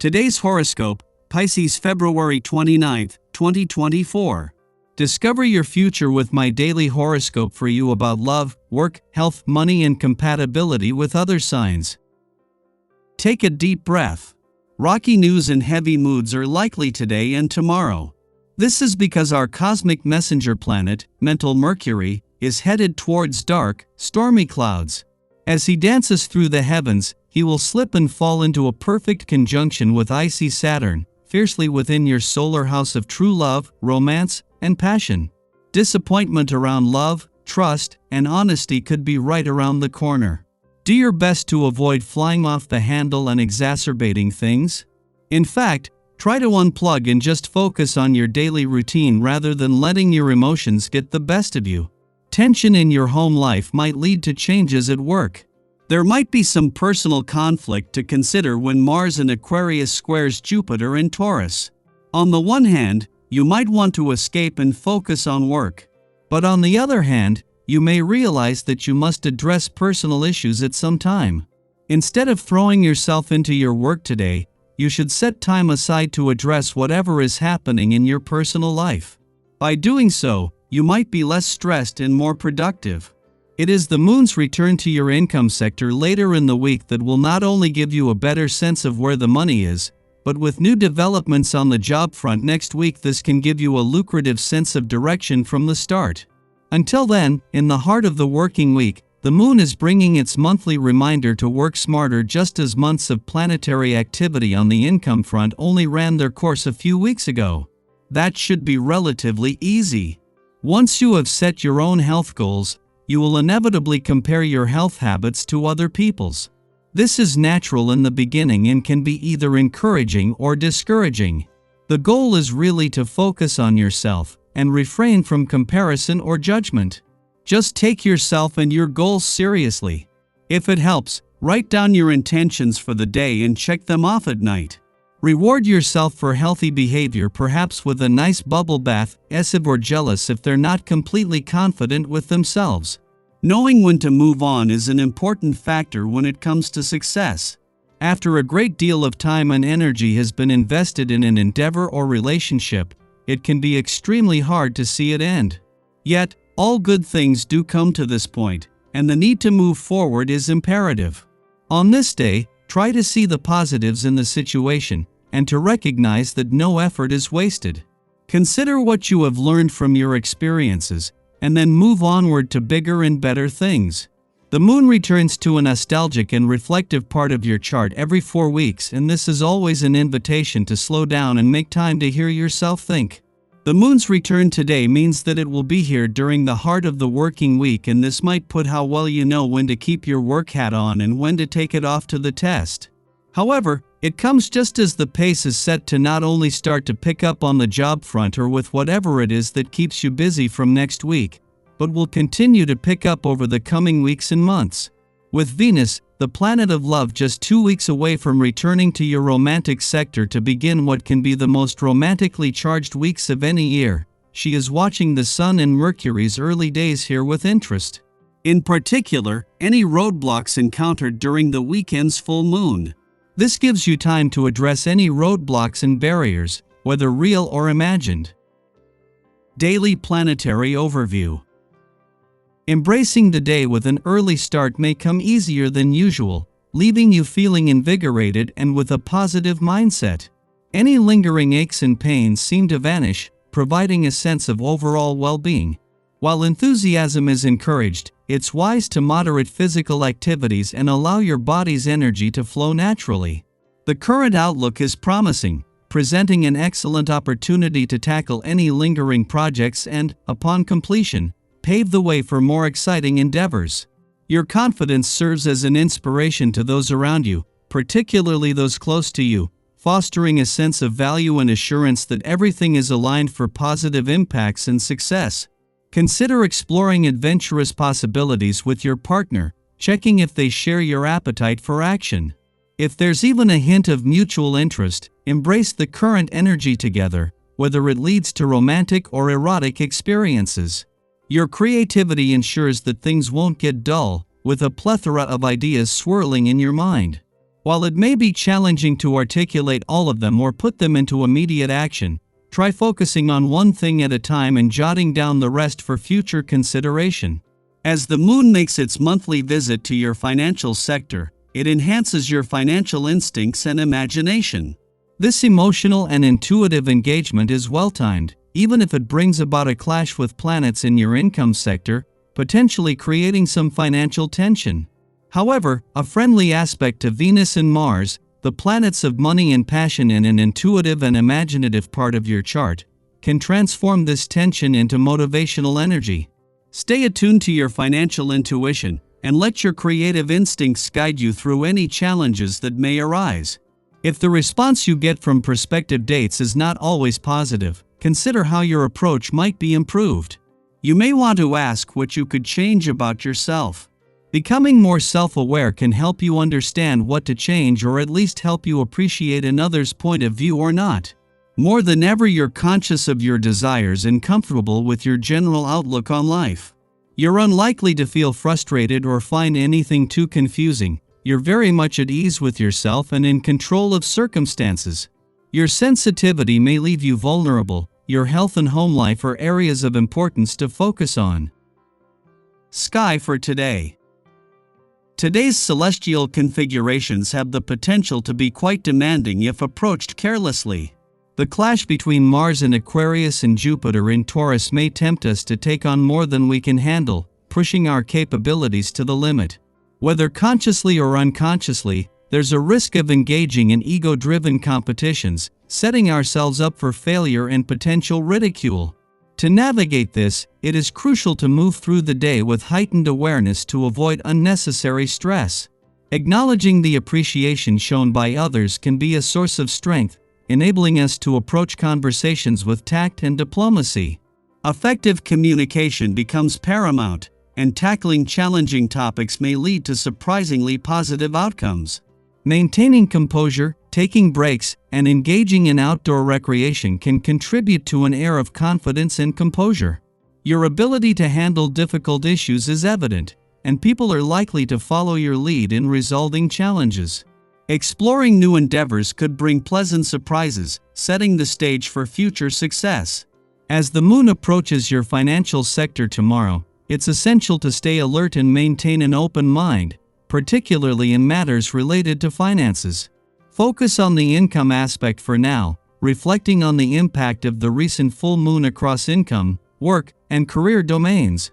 Today's horoscope, Pisces February 29th, 2024. Discover your future with my daily horoscope for you about love, work, health, money, and compatibility with other signs. Take a deep breath. Rocky news and heavy moods are likely today and tomorrow. This is because our cosmic messenger planet, mental Mercury, is headed towards dark, stormy clouds. As he dances through the heavens, he will slip and fall into a perfect conjunction with icy Saturn, fiercely within your solar house of true love, romance, and passion. Disappointment around love, trust, and honesty could be right around the corner. Do your best to avoid flying off the handle and exacerbating things. In fact, try to unplug and just focus on your daily routine rather than letting your emotions get the best of you. Tension in your home life might lead to changes at work. There might be some personal conflict to consider when Mars in Aquarius squares Jupiter in Taurus. On the one hand, you might want to escape and focus on work. But on the other hand, you may realize that you must address personal issues at some time. Instead of throwing yourself into your work today, you should set time aside to address whatever is happening in your personal life. By doing so, you might be less stressed and more productive. It is the moon's return to your income sector later in the week that will not only give you a better sense of where the money is, but with new developments on the job front next week, this can give you a lucrative sense of direction from the start. Until then, in the heart of the working week, the moon is bringing its monthly reminder to work smarter, just as months of planetary activity on the income front only ran their course a few weeks ago. That should be relatively easy. Once you have set your own health goals, you will inevitably compare your health habits to other people's. This is natural in the beginning and can be either encouraging or discouraging. The goal is really to focus on yourself and refrain from comparison or judgment. Just take yourself and your goals seriously. If it helps, write down your intentions for the day and check them off at night. Reward yourself for healthy behavior, perhaps with a nice bubble bath, aggressive or jealous if they're not completely confident with themselves. Knowing when to move on is an important factor when it comes to success. After a great deal of time and energy has been invested in an endeavor or relationship, it can be extremely hard to see it end. Yet, all good things do come to this point, and the need to move forward is imperative. On this day, try to see the positives in the situation, and to recognize that no effort is wasted. Consider what you have learned from your experiences, and then move onward to bigger and better things. The moon returns to a nostalgic and reflective part of your chart every 4 weeks, and this is always an invitation to slow down and make time to hear yourself think. The moon's return today means that it will be here during the heart of the working week, and this might put how well you know when to keep your work hat on and when to take it off to the test. However, it comes just as the pace is set to not only start to pick up on the job front or with whatever it is that keeps you busy from next week, but will continue to pick up over the coming weeks and months. With Venus, the planet of love, just 2 weeks away from returning to your romantic sector to begin what can be the most romantically charged weeks of any year, she is watching the Sun and Mercury's early days here with interest. In particular, any roadblocks encountered during the weekend's full moon. This gives you time to address any roadblocks and barriers, whether real or imagined. Daily Planetary Overview. Embracing the day with an early start may come easier than usual, leaving you feeling invigorated and with a positive mindset. Any lingering aches and pains seem to vanish, providing a sense of overall well-being. While enthusiasm is encouraged, it's wise to moderate physical activities and allow your body's energy to flow naturally. The current outlook is promising, presenting an excellent opportunity to tackle any lingering projects and, upon completion, pave the way for more exciting endeavors. Your confidence serves as an inspiration to those around you, particularly those close to you, fostering a sense of value and assurance that everything is aligned for positive impacts and success. Consider exploring adventurous possibilities with your partner, checking if they share your appetite for action. If there's even a hint of mutual interest, embrace the current energy together, whether it leads to romantic or erotic experiences. Your creativity ensures that things won't get dull, with a plethora of ideas swirling in your mind. While it may be challenging to articulate all of them or put them into immediate action, try focusing on one thing at a time and jotting down the rest for future consideration. As the moon makes its monthly visit to your financial sector, it enhances your financial instincts and imagination. This emotional and intuitive engagement is well-timed, even if it brings about a clash with planets in your income sector, potentially creating some financial tension. However, a friendly aspect to Venus and Mars, the planets of money and passion in an intuitive and imaginative part of your chart, can transform this tension into motivational energy. Stay attuned to your financial intuition, and let your creative instincts guide you through any challenges that may arise. If the response you get from prospective dates is not always positive, consider how your approach might be improved. You may want to ask what you could change about yourself. Becoming more self-aware can help you understand what to change or at least help you appreciate another's point of view or not. More than ever, you're conscious of your desires and comfortable with your general outlook on life. You're unlikely to feel frustrated or find anything too confusing. You're very much at ease with yourself and in control of circumstances. Your sensitivity may leave you vulnerable. Your health and home life are areas of importance to focus on. Sky for today. Today's celestial configurations have the potential to be quite demanding if approached carelessly. The clash between Mars in Aquarius and Jupiter in Taurus may tempt us to take on more than we can handle, pushing our capabilities to the limit. Whether consciously or unconsciously, there's a risk of engaging in ego-driven competitions, setting ourselves up for failure and potential ridicule. To navigate this, it is crucial to move through the day with heightened awareness to avoid unnecessary stress. Acknowledging the appreciation shown by others can be a source of strength, enabling us to approach conversations with tact and diplomacy. Effective communication becomes paramount, and tackling challenging topics may lead to surprisingly positive outcomes. Maintaining composure, taking breaks, and engaging in outdoor recreation can contribute to an air of confidence and composure. Your ability to handle difficult issues is evident, and people are likely to follow your lead in resolving challenges. Exploring new endeavors could bring pleasant surprises, setting the stage for future success. As the moon approaches your financial sector tomorrow, it's essential to stay alert and maintain an open mind, particularly in matters related to finances. Focus on the income aspect for now, reflecting on the impact of the recent full moon across income, work, and career domains.